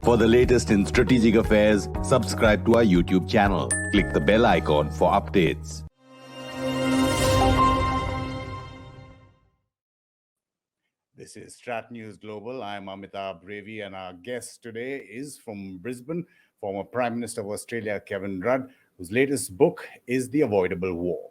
For the latest in strategic affairs, subscribe to our YouTube channel. Click the bell icon for updates. This is StratNews Global. I'm Amitabh, Revi, and our guest today is from Brisbane, former Prime Minister of Australia, Kevin Rudd, whose latest book is The Avoidable War.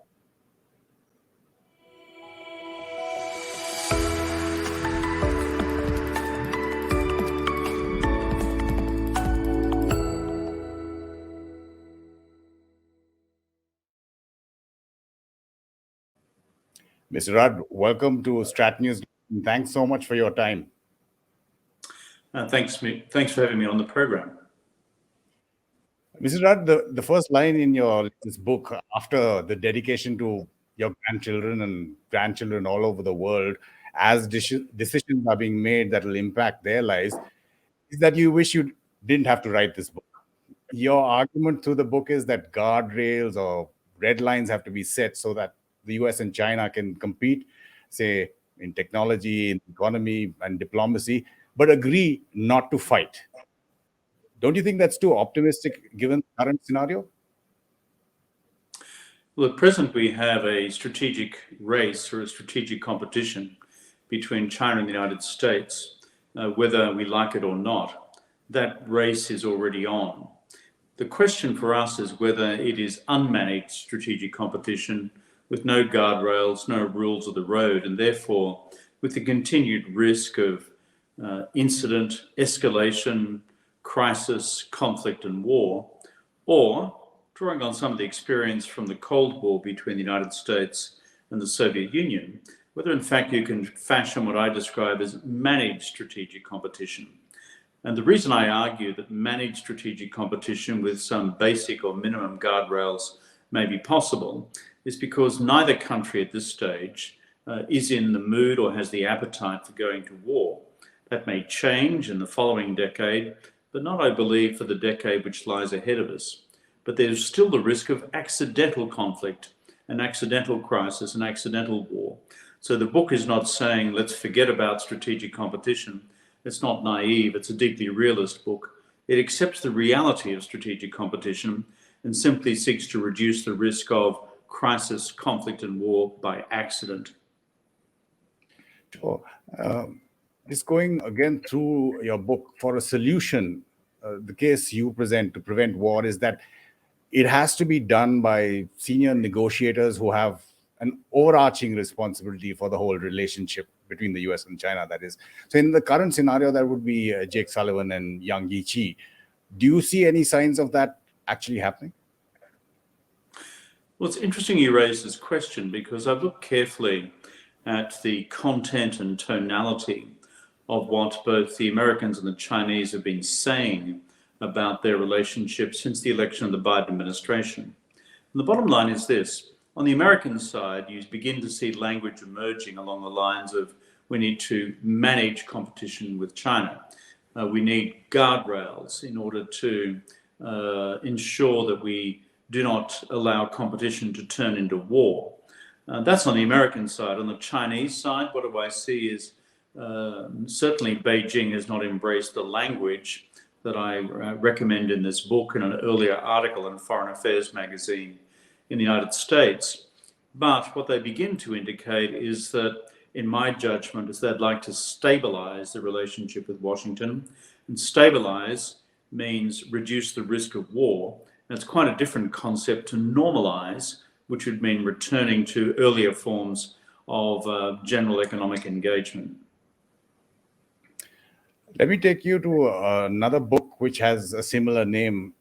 Mr. Rudd, welcome to StratNews. Thanks so much for your time. Thanks for having me on the program. Mr. Rudd, the first line in this book, after the dedication to your grandchildren and grandchildren all over the world, as decisions are being made that will impact their lives, is that you wish you didn't have to write this book. Your argument through the book is that guardrails or red lines have to be set so that the US and China can compete, say, in technology, in economy, and diplomacy, but agree not to fight. Don't you think that's too optimistic given the current scenario? Well, at present, we have a strategic race or a strategic competition between China and the United States, whether we like it or not. That race is already on. The question for us is whether it is unmanaged strategic competition with no guardrails, no rules of the road, and therefore with the continued risk of incident, escalation, crisis, conflict, and war, or drawing on some of the experience from the Cold War between the United States and the Soviet Union, whether in fact you can fashion what I describe as managed strategic competition. And the reason I argue that managed strategic competition with some basic or minimum guardrails may be possible is because neither country at this stage is in the mood or has the appetite for going to war. That may change in the following decade, but not, I believe, for the decade which lies ahead of us. But there's still the risk of accidental conflict, an accidental crisis, an accidental war. So the book is not saying, let's forget about strategic competition. It's not naive, it's a deeply realist book. It accepts the reality of strategic competition and simply seeks to reduce the risk of crisis, conflict, and war by accident. Sure. Just going again through your book, for a solution, the case you present to prevent war is that it has to be done by senior negotiators who have an overarching responsibility for the whole relationship between the US and China, that is. So in the current scenario, that would be Jake Sullivan and Yang Jiechi. Do you see any signs of that actually happening? Well, it's interesting you raise this question because I've looked carefully at the content and tonality of what both the Americans and the Chinese have been saying about their relationship since the election of the Biden administration. And the bottom line is this. On the American side, you begin to see language emerging along the lines of we need to manage competition with China. We need guardrails in order to ensure that we do not allow competition to turn into war. That's on the American side. On the Chinese side, what do I see is certainly Beijing has not embraced the language that I recommend in this book in an earlier article in Foreign Affairs magazine in the United States. But what they begin to indicate is that, in my judgment, is they'd like to stabilize the relationship with Washington. And stabilize means reduce the risk of war. And it's quite a different concept to normalize, which would mean returning to earlier forms of general economic engagement. Let me take you to another book which has a similar name,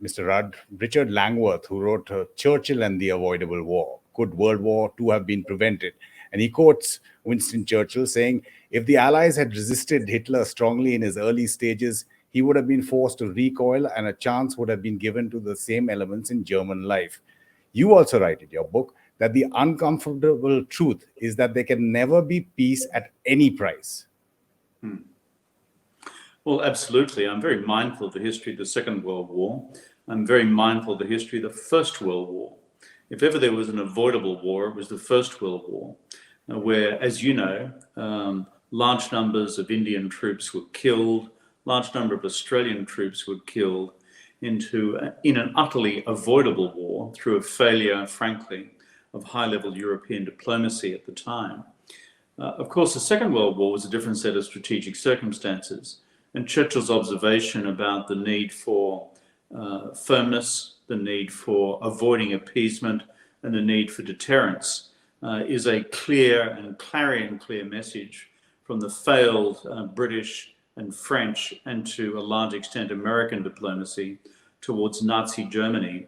Mr. Rudd. Richard Langworth, who wrote Churchill and the Avoidable War. Could World War II have been prevented? And he quotes Winston Churchill saying, if the Allies had resisted Hitler strongly in his early stages, he would have been forced to recoil and a chance would have been given to the same elements in German life. You also write in your book that the uncomfortable truth is that there can never be peace at any price. Well, absolutely. I'm very mindful of the history of the Second World War. I'm very mindful of the history of the First World War. If ever there was an avoidable war, it was the First World War, where, as you know, large numbers of Indian troops were killed, large number of Australian troops were killed in an utterly avoidable war through a failure, frankly, of high-level European diplomacy at the time. Of course, the Second World War was a different set of strategic circumstances, and Churchill's observation about the need for firmness, the need for avoiding appeasement, and the need for deterrence is a clear and clarion-clear message from the failed British and French, and to a large extent American diplomacy towards Nazi Germany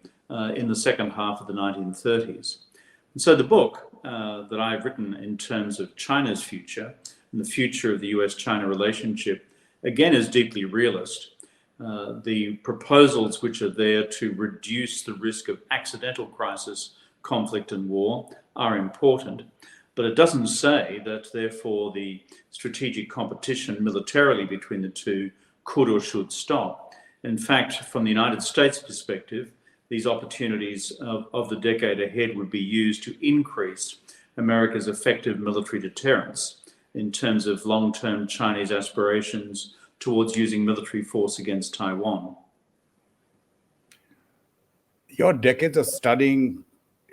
in the second half of the 1930s. And so the book that I've written in terms of China's future and the future of the US-China relationship, again, is deeply realist. The proposals which are there to reduce the risk of accidental crisis, conflict and war are important, but it doesn't say that therefore the strategic competition militarily between the two could or should stop. In fact, from the United States perspective, these opportunities of the decade ahead would be used to increase America's effective military deterrence in terms of long-term Chinese aspirations towards using military force against Taiwan. Your decades of studying,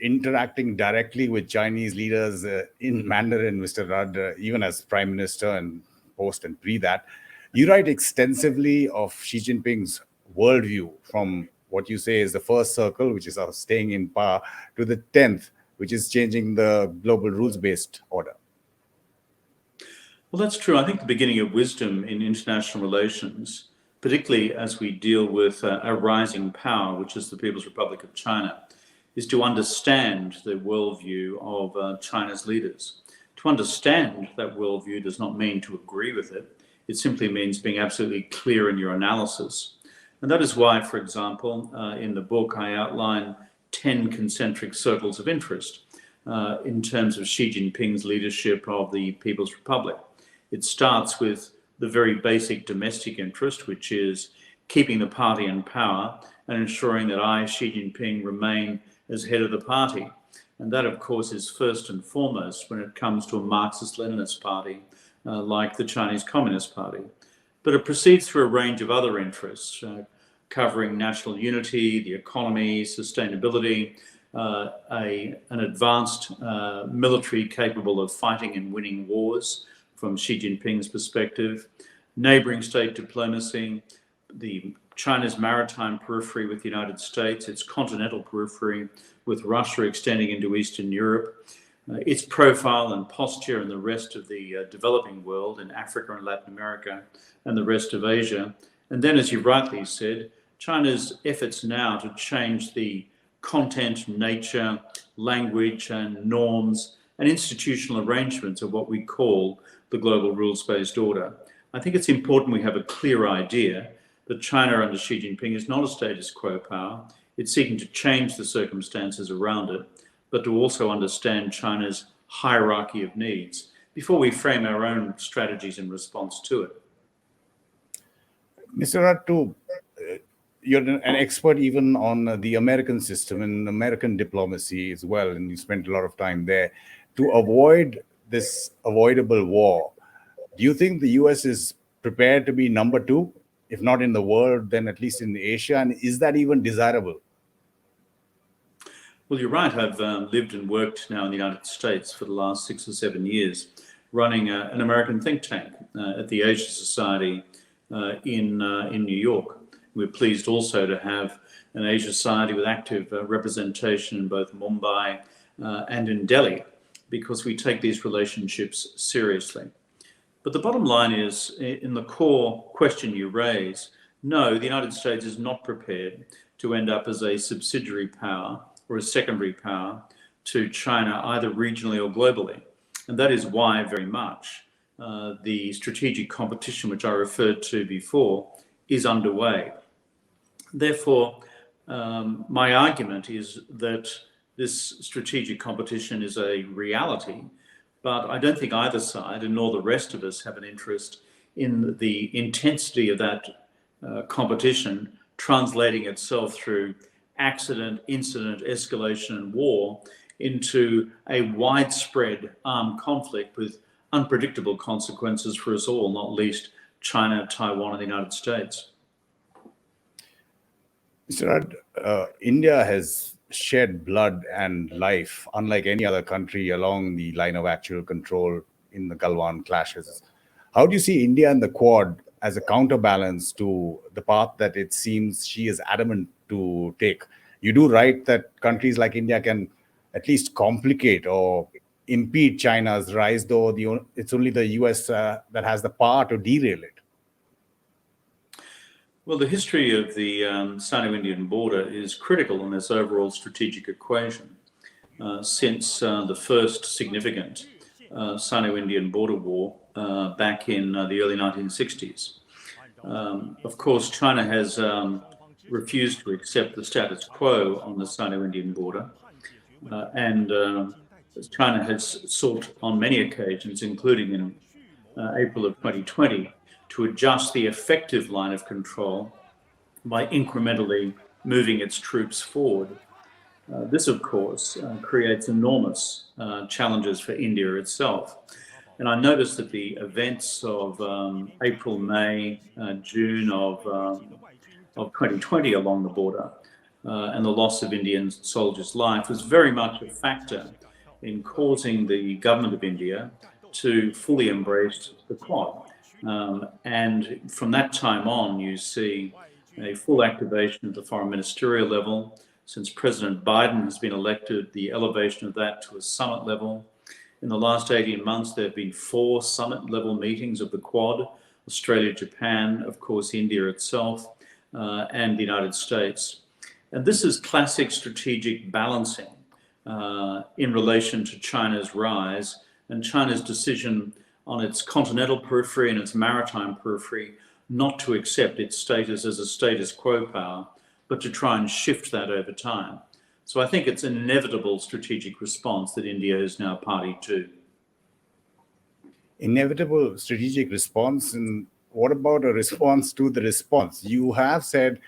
interacting directly with Chinese leaders in Mandarin, Mr. Rudd, even as Prime Minister and post and pre that, you write extensively of Xi Jinping's worldview from what you say is the first circle, which is staying in power, to the 10th, which is changing the global rules-based order. Well, that's true. I think the beginning of wisdom in international relations, particularly as we deal with a rising power, which is the People's Republic of China, is to understand the worldview of China's leaders. To understand that worldview does not mean to agree with it. It simply means being absolutely clear in your analysis. And that is why, for example, in the book, I outline 10 concentric circles of interest in terms of Xi Jinping's leadership of the People's Republic. It starts with the very basic domestic interest, which is keeping the party in power and ensuring that I, Xi Jinping, remain as head of the party. And that, of course, is first and foremost when it comes to a Marxist-Leninist party like the Chinese Communist Party. But it proceeds through a range of other interests, covering national unity, the economy, sustainability, an advanced military capable of fighting and winning wars from Xi Jinping's perspective, neighboring state diplomacy, China's maritime periphery with the United States, its continental periphery with Russia extending into Eastern Europe, its profile and posture in the rest of the developing world, in Africa and Latin America and the rest of Asia. And then, as you rightly said, China's efforts now to change the content, nature, language and norms and institutional arrangements of what we call the global rules-based order. I think it's important we have a clear idea that China under Xi Jinping is not a status quo power. It's seeking to change the circumstances around it, but to also understand China's hierarchy of needs before we frame our own strategies in response to it. Mr. Rattu, you're an expert even on the American system and American diplomacy as well, and you spent a lot of time there. To avoid this avoidable war, do you think the US is prepared to be number two, if not in the world, then at least in Asia? And is that even desirable? Well, you're right. I've lived and worked now in the United States for the last 6 or 7 years, running an American think tank at the Asia Society in New York. We're pleased also to have an Asia Society with active representation in both Mumbai and in Delhi, because we take these relationships seriously. But the bottom line is, in the core question you raise, no, the United States is not prepared to end up as a subsidiary power or a secondary power to China, either regionally or globally. And that is why very much the strategic competition, which I referred to before, is underway. Therefore, my argument is that this strategic competition is a reality, but I don't think either side, and nor the rest of us, have an interest in the intensity of that competition translating itself through accident, incident, escalation, and war into a widespread armed conflict with unpredictable consequences for us all, not least China, Taiwan, and the United States. Mr. Rudd, India has shed blood and life, unlike any other country, along the line of actual control in the Galwan clashes. How do you see India and the Quad as a counterbalance to the path that it seems Xi is adamant to take? You do write that countries like India can at least complicate or impede China's rise, though it's only the US that has the power to derail it. Well, the history of the Sino-Indian border is critical in this overall strategic equation. Since the first significant Sino-Indian border war back in the early 1960s. Of course, China has refused to accept the status quo on the Sino-Indian border, and China has sought on many occasions, including in April of 2020, to adjust the effective line of control by incrementally moving its troops forward. This, of course, creates enormous challenges for India itself. And I noticed that the events of April, May, June of 2020 along the border and the loss of Indian soldiers' life was very much a factor in causing the government of India to fully embrace the Quad. And from that time on, you see a full activation at the foreign ministerial level. Since President Biden has been elected, the elevation of that to a summit level. In the last 18 months, there have been 4 summit level meetings of the Quad, Australia, Japan, of course, India itself, and the United States. And this is classic strategic balancing in relation to China's rise and China's decision on its continental periphery and its maritime periphery not to accept its status as a status quo power, but to try and shift that over time. So I think it's an inevitable strategic response that India is now party to. Inevitable strategic response? And what about a response to the response? You have said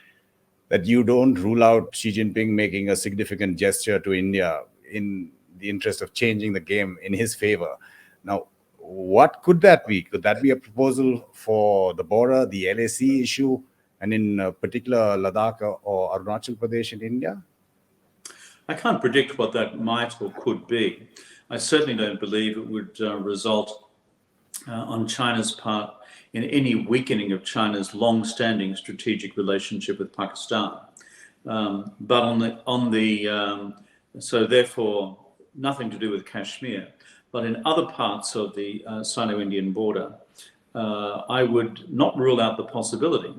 that you don't rule out Xi Jinping making a significant gesture to India in the interest of changing the game in his favor. Now, what could that be? Could that be a proposal for the border, the LAC issue, and in particular Ladakh or Arunachal Pradesh in India? I can't predict what that might or could be. I certainly don't believe it would result on China's part in any weakening of China's long-standing strategic relationship with Pakistan. But so therefore nothing to do with Kashmir. But in other parts of the Sino-Indian border, I would not rule out the possibility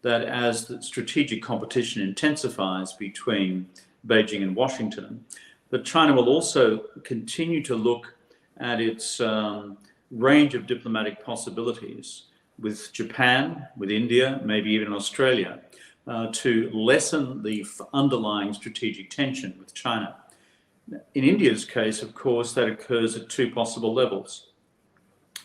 that as the strategic competition intensifies between Beijing and Washington, that China will also continue to look at its range of diplomatic possibilities with Japan, with India, maybe even Australia, to lessen the underlying strategic tension with China. In India's case, of course, that occurs at 2 possible levels.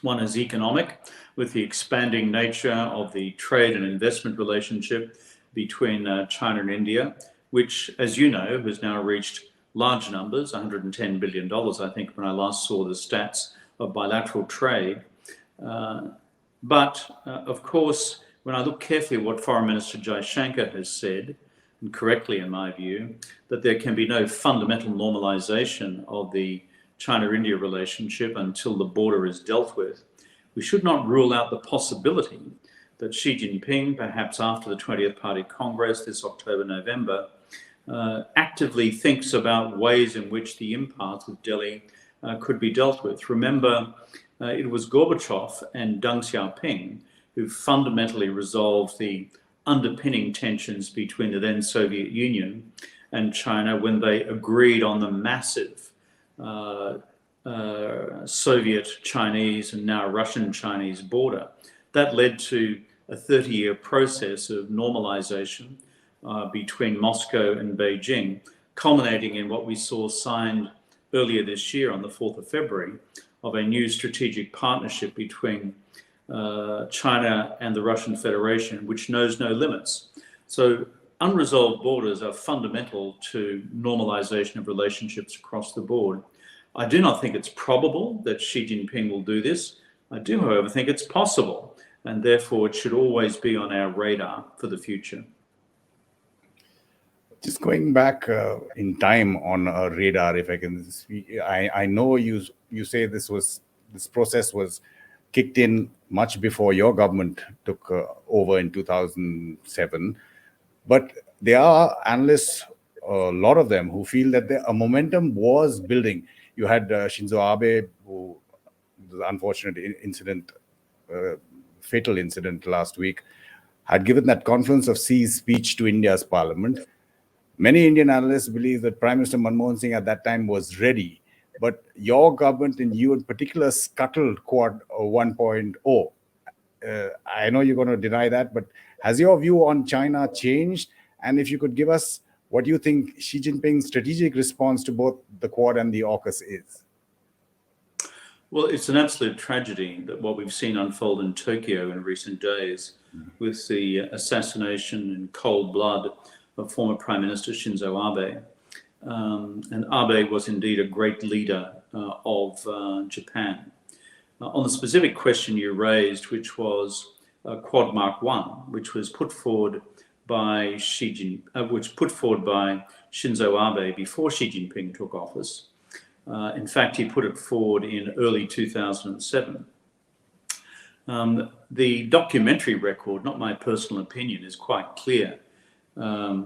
One is economic, with the expanding nature of the trade and investment relationship between China and India, which, as you know, has now reached large numbers, $110 billion, I think, when I last saw the stats of bilateral trade. But, of course, when I look carefully at what Foreign Minister Jaishankar has said, and correctly in my view, that there can be no fundamental normalisation of the China-India relationship until the border is dealt with, we should not rule out the possibility that Xi Jinping, perhaps after the 20th Party Congress this October, November, actively thinks about ways in which the impasse with Delhi could be dealt with. Remember, it was Gorbachev and Deng Xiaoping who fundamentally resolved the underpinning tensions between the then Soviet Union and China when they agreed on the massive Soviet-Chinese and now Russian-Chinese border. That led to a 30-year process of normalization between Moscow and Beijing, culminating in what we saw signed earlier this year on the 4th of February of a new strategic partnership between China and the Russian Federation, which knows no limits. So unresolved borders are fundamental to normalization of relationships across the board. I do not think it's probable that Xi Jinping will do this. I do, however, think it's possible. and therefore it should always be on our radar for the future. Just going back in time on a radar, if I can speak, I know you say this process was kicked in much before your government took over in 2007, but there are analysts, a lot of them, who feel that a momentum was building. You had Shinzo Abe, who the unfortunate incident, fatal incident last week, had given that confluence of Xi's speech to India's parliament. Many Indian analysts believe that Prime Minister Manmohan Singh at that time was ready, but your government and you in particular scuttled Quad 1.0. I know you're going to deny that, but has your view on China changed? And if you could give us what you think Xi Jinping's strategic response to both the Quad and the AUKUS is. Well, it's an absolute tragedy that what we've seen unfold in Tokyo in recent days with the assassination in cold blood of former Prime Minister Shinzo Abe. And Abe was indeed a great leader of Japan. On the specific question you raised, which was Quad Mark I, which was put forward by Shinzo Abe before Xi Jinping took office. In fact, he put it forward in early 2007. The documentary record, not my personal opinion, is quite clear.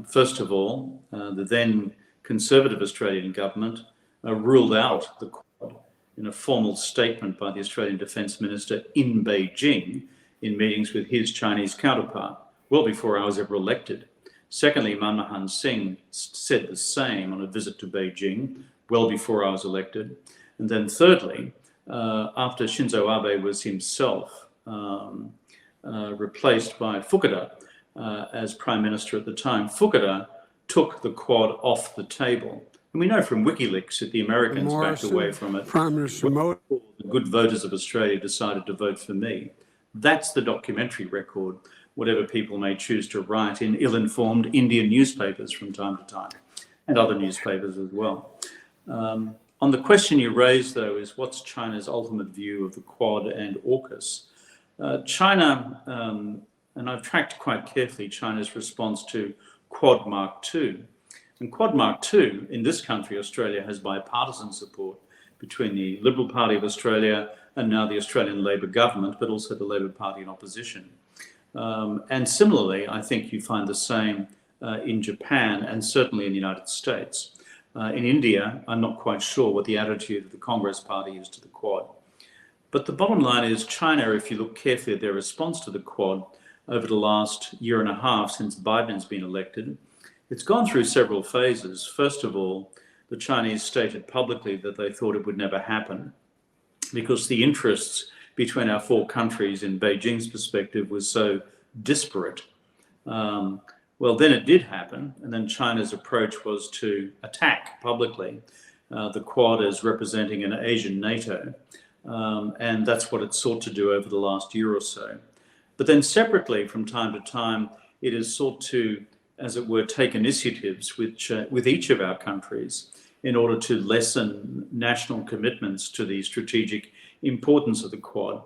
First of all, the then Conservative Australian government ruled out the Quad in a formal statement by the Australian Defence Minister in Beijing in meetings with his Chinese counterpart, well before I was ever elected. Secondly, Manmohan Singh said the same on a visit to Beijing, well before I was elected. And then thirdly, after Shinzo Abe was himself replaced by Fukuda as Prime Minister at the time, Fukuda took the Quad off the table. And we know from WikiLeaks that the Americans backed away from it. The good voters of Australia decided to vote for me. That's the documentary record, whatever people may choose to write in ill-informed Indian newspapers from time to time, and other newspapers as well. On the question you raised, though, is what's China's ultimate view of the Quad and AUKUS? China, and I've tracked quite carefully China's response to Quad Mark II. And Quad Mark II, in this country, Australia, has bipartisan support between the Liberal Party of Australia and now the Australian Labor government, but also the Labor Party in opposition. And similarly, I think you find the same in Japan and certainly in the United States. In India, I'm not quite sure what the attitude of the Congress Party is to the Quad. But the bottom line is China, if you look carefully at their response to the Quad over the last year and a half since Biden's been elected, it's gone through several phases. First of all, the Chinese stated publicly that they thought it would never happen because the interests between our four countries in Beijing's perspective was so disparate. Well, then it did happen, and then China's approach was to attack publicly the Quad as representing an Asian NATO, and that's what it sought to do over the last year or so. But then separately, from time to time, it has sought to, as it were, take initiatives with each of our countries in order to lessen national commitments to the strategic importance of the Quad.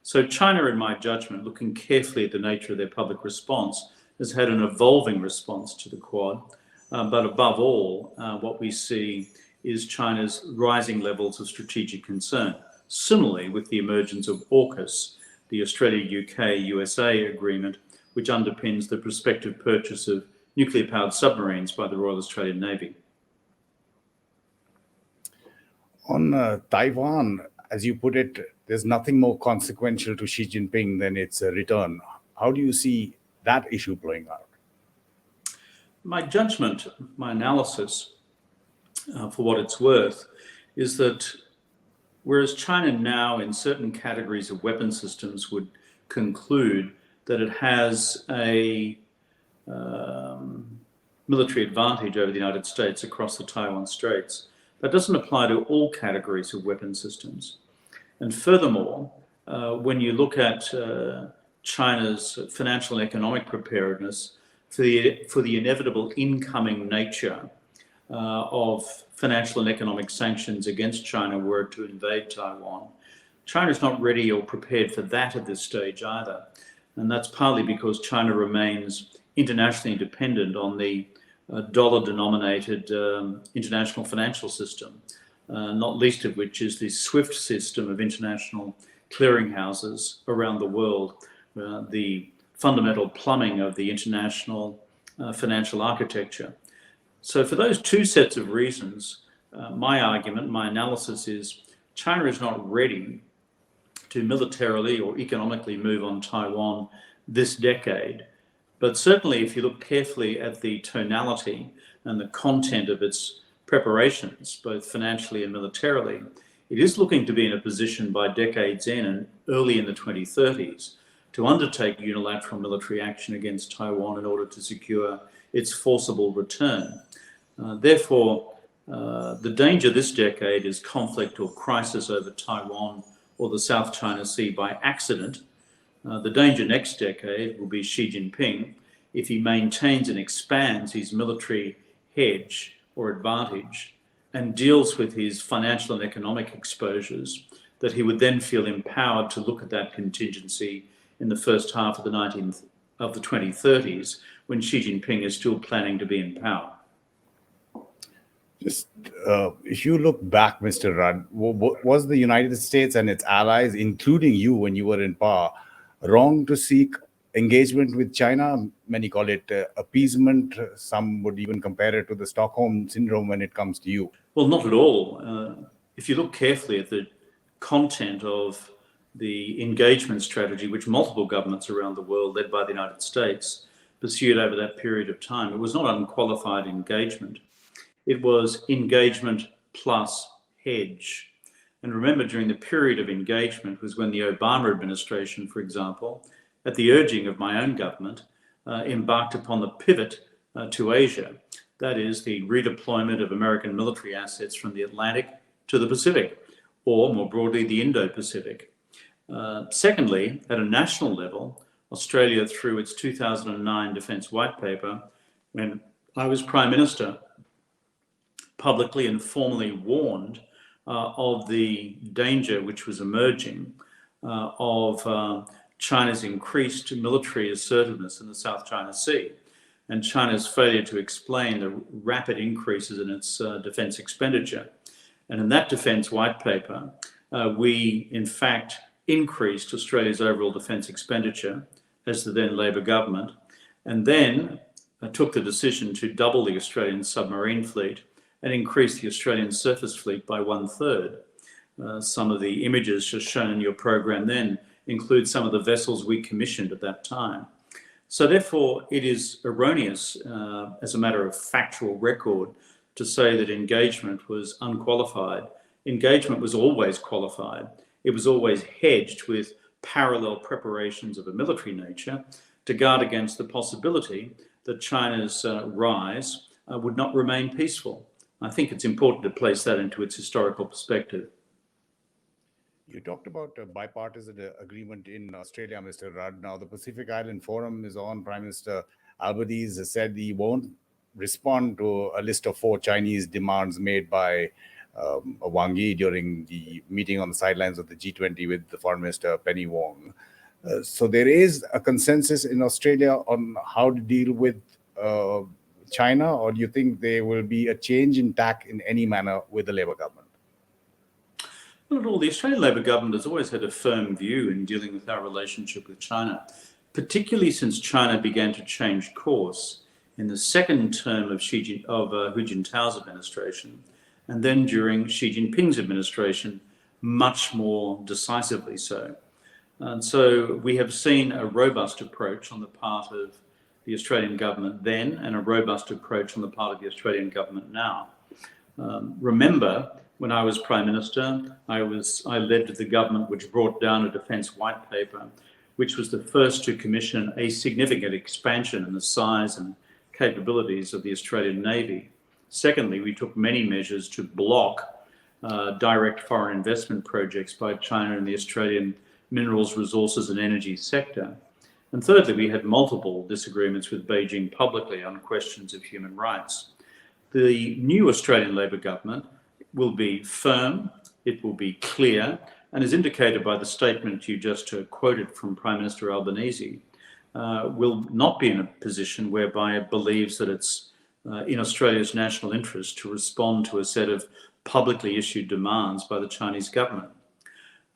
So China, in my judgment, looking carefully at the nature of their public response, has had an evolving response to the Quad. But above all, what we see is China's rising levels of strategic concern. Similarly, with the emergence of AUKUS, the Australia-UK-USA agreement, which underpins the prospective purchase of nuclear-powered submarines by the Royal Australian Navy. On Taiwan, as you put it, there's nothing more consequential to Xi Jinping than its return. How do you see that issue playing out? My judgment, my analysis, for what it's worth, is that whereas China now in certain categories of weapon systems would conclude that it has a military advantage over the United States across the Taiwan Straits, that doesn't apply to all categories of weapon systems. And furthermore, when you look at China's financial and economic preparedness for the inevitable incoming nature of financial and economic sanctions against China were to invade Taiwan, China's not ready or prepared for that at this stage either. And that's partly because China remains internationally dependent on the dollar-denominated international financial system, not least of which is the SWIFT system of international clearinghouses around the world, the fundamental plumbing of the international financial architecture. So for those two sets of reasons, my argument, my analysis is China is not ready to militarily or economically move on Taiwan this decade. But certainly if you look carefully at the tonality and the content of its preparations, both financially and militarily, it is looking to be in a position by decades in and early in the 2030s to undertake unilateral military action against Taiwan in order to secure its forcible return. Therefore, the danger this decade is conflict or crisis over Taiwan or the South China Sea by accident. The danger next decade will be Xi Jinping if he maintains and expands his military hedge or advantage and deals with his financial and economic exposures, that he would then feel empowered to look at that contingency in the first half of the 2030s, when Xi Jinping is still planning to be in power. Just if you look back, Mr. Rudd, was the United States and its allies, including you when you were in power, wrong to seek engagement with China? Many call it appeasement. Some would even compare it to the Stockholm syndrome when it comes to you. Well, not at all. If you look carefully at the content of the engagement strategy, which multiple governments around the world, led by the United States, pursued over that period of time, it was not unqualified engagement. It was engagement plus hedge. And remember, during the period of engagement was when the Obama administration, for example, at the urging of my own government, embarked upon the pivot to Asia. That is the redeployment of American military assets from the Atlantic to the Pacific, or more broadly, the Indo-Pacific. Secondly, at a national level, Australia, through its 2009 Defence White Paper, when I was Prime Minister, publicly and formally warned of the danger which was emerging of China's increased military assertiveness in the South China Sea and China's failure to explain the rapid increases in its defence expenditure. And in that Defence White Paper, we in fact increased Australia's overall defence expenditure as the then Labor government, and then took the decision to double the Australian submarine fleet and increase the Australian surface fleet by 1/3. Some of the images just shown in your program then include some of the vessels we commissioned at that time. So therefore, it is erroneous as a matter of factual record to say that engagement was unqualified. Engagement was always qualified. It was always hedged with parallel preparations of a military nature to guard against the possibility that China's rise would not remain peaceful. I think it's important to place that into its historical perspective. You talked about a bipartisan agreement in Australia, Mr. Rudd. Now, the Pacific Island Forum is on. Prime Minister Albanese has said he won't respond to a list of 4 Chinese demands made by Wang Yi during the meeting on the sidelines of the G20 with the Foreign Minister Penny Wong. So there is a consensus in Australia on how to deal with China, or do you think there will be a change in tack in any manner with the Labour government? Not at all. The Australian Labor government has always had a firm view in dealing with our relationship with China, particularly since China began to change course in the second term of Hu Jintao's administration, and then during Xi Jinping's administration, much more decisively so. And so we have seen a robust approach on the part of the Australian government then, and a robust approach on the part of the Australian government now. Remember, when I was Prime Minister, I led the government which brought down a Defence White Paper, which was the first to commission a significant expansion in the size and capabilities of the Australian Navy. Secondly, we took many measures to block direct foreign investment projects by China in the Australian minerals, resources and energy sector. And thirdly, we had multiple disagreements with Beijing publicly on questions of human rights. The new Australian Labor government will be firm, it will be clear, and as indicated by the statement you just quoted from Prime Minister Albanese, will not be in a position whereby it believes that it's in Australia's national interest to respond to a set of publicly issued demands by the Chinese government.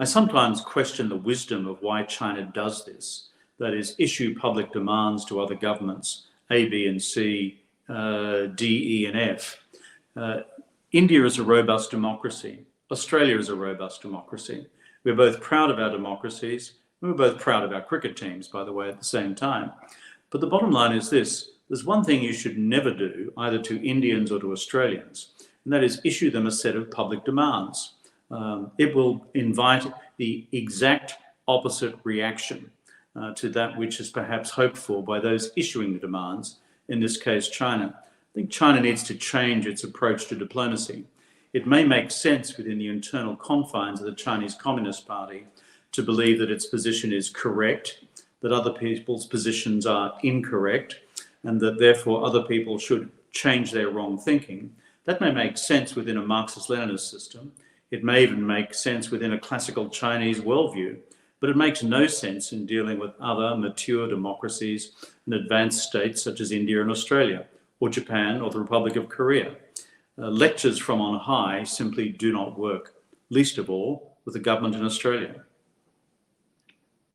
I sometimes question the wisdom of why China does this, that is, issue public demands to other governments, A, B, and C, D, E, and F. India is a robust democracy. Australia is a robust democracy. We're both proud of our democracies. We're both proud of our cricket teams, by the way, at the same time. But the bottom line is this: there's one thing you should never do, either to Indians or to Australians, and that is issue them a set of public demands. It will invite the exact opposite reaction to that which is perhaps hoped for by those issuing the demands, in this case, China. I think China needs to change its approach to diplomacy. It may make sense within the internal confines of the Chinese Communist Party to believe that its position is correct, that other people's positions are incorrect, and that therefore other people should change their wrong thinking. That may make sense within a Marxist-Leninist system. It may even make sense within a classical Chinese worldview, but it makes no sense in dealing with other mature democracies and advanced states such as India and Australia, or Japan, or the Republic of Korea. Lectures from on high simply do not work, least of all with the government in Australia.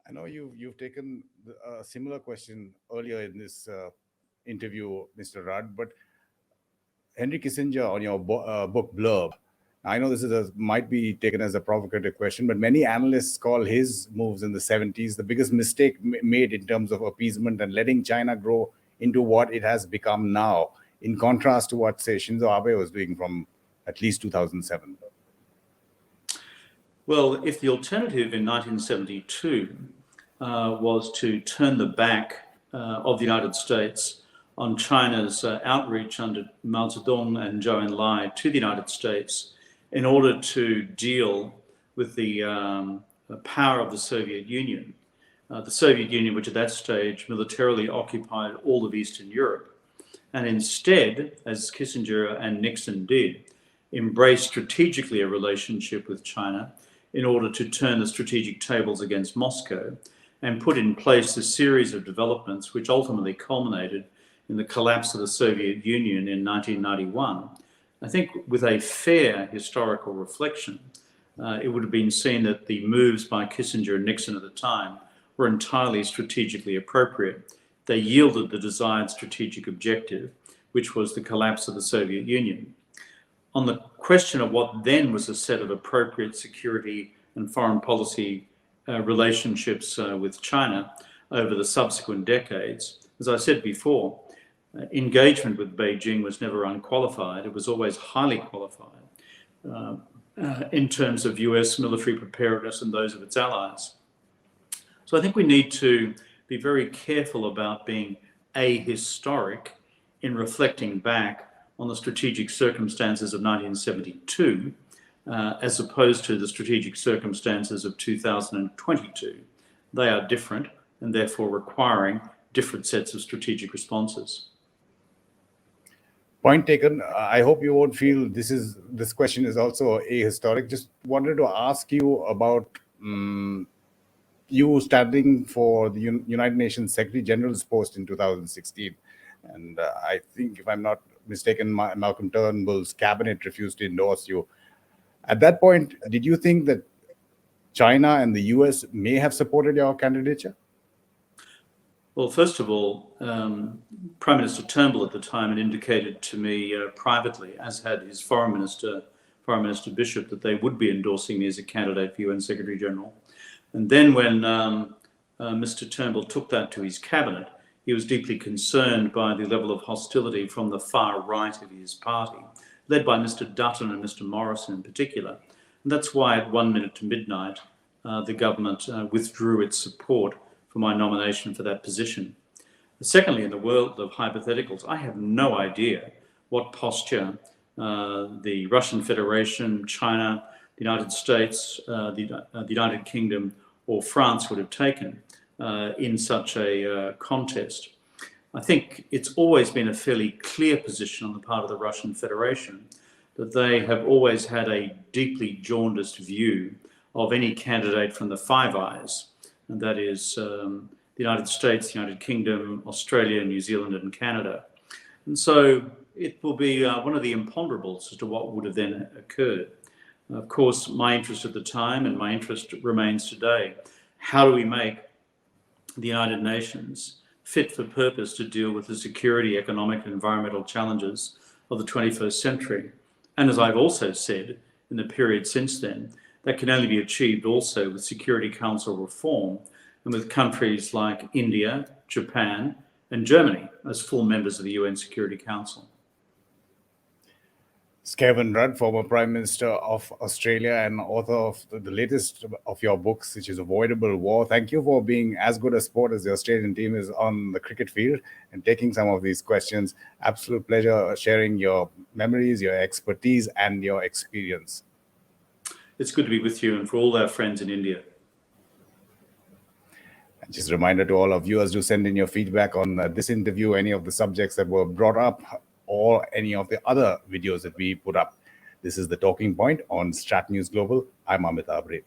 I know you've taken a similar question earlier in this interview, Mr. Rudd, but Henry Kissinger, on your book Blurb, I know this might be taken as a provocative question, but many analysts call his moves in the 70s the biggest mistake made in terms of appeasement and letting China grow into what it has become now, in contrast to what, say, Shinzo Abe was doing from at least 2007. Well, if the alternative in 1972 was to turn the back of the United States on China's outreach under Mao Zedong and Zhou Enlai to the United States in order to deal with the power of the Soviet Union, which at that stage militarily occupied all of Eastern Europe, and instead, as Kissinger and Nixon did, embrace strategically a relationship with China in order to turn the strategic tables against Moscow and put in place a series of developments which ultimately culminated in the collapse of the Soviet Union in 1991. I think with a fair historical reflection, it would have been seen that the moves by Kissinger and Nixon at the time were entirely strategically appropriate. They yielded the desired strategic objective, which was the collapse of the Soviet Union. On the question of what then was a set of appropriate security and foreign policy relationships with China over the subsequent decades, as I said before, engagement with Beijing was never unqualified. It was always highly qualified in terms of US military preparedness and those of its allies. So I think we need to be very careful about being ahistoric in reflecting back on the strategic circumstances of 1972 as opposed to the strategic circumstances of 2022. They are different and therefore requiring different sets of strategic responses. Point taken. I hope you won't feel this question is also ahistoric. Just wanted to ask you about you standing for the United Nations Secretary General's post in 2016. And I think, if I'm not mistaken, Malcolm Turnbull's cabinet refused to endorse you. At that point, did you think that China and the US may have supported your candidature? Well, first of all, Prime Minister Turnbull at the time had indicated to me privately, as had his Foreign Minister Bishop, that they would be endorsing me as a candidate for UN Secretary General. And then when Mr. Turnbull took that to his cabinet, he was deeply concerned by the level of hostility from the far right of his party, led by Mr. Dutton and Mr. Morrison in particular. And that's why at 1 minute to midnight, the government withdrew its support for my nomination for that position. Secondly, in the world of hypotheticals, I have no idea what posture the Russian Federation, China, the United States, the United Kingdom, or France would have taken in such a contest. I think it's always been a fairly clear position on the part of the Russian Federation that they have always had a deeply jaundiced view of any candidate from the Five Eyes, and that is the United States, the United Kingdom, Australia, New Zealand, and Canada. And so it will be one of the imponderables as to what would have then occurred. Of course, my interest at the time, and my interest remains today, how do we make the United Nations fit for purpose to deal with the security, economic, and environmental challenges of the 21st century? And as I've also said in the period since then, that can only be achieved also with Security Council reform and with countries like India, Japan, and Germany as full members of the UN Security Council. Kevin Rudd, former Prime Minister of Australia and author of the latest of your books, which is Avoidable War. Thank you for being as good a sport as the Australian team is on the cricket field and taking some of these questions. Absolute pleasure sharing your memories, your expertise, and your experience. It's good to be with you and for all our friends in India. And just a reminder to all our viewers to send in your feedback on this interview, any of the subjects that were brought up, or any of the other videos that we put up. This is The Talking Point on StratNews Global. I'm Amitabh.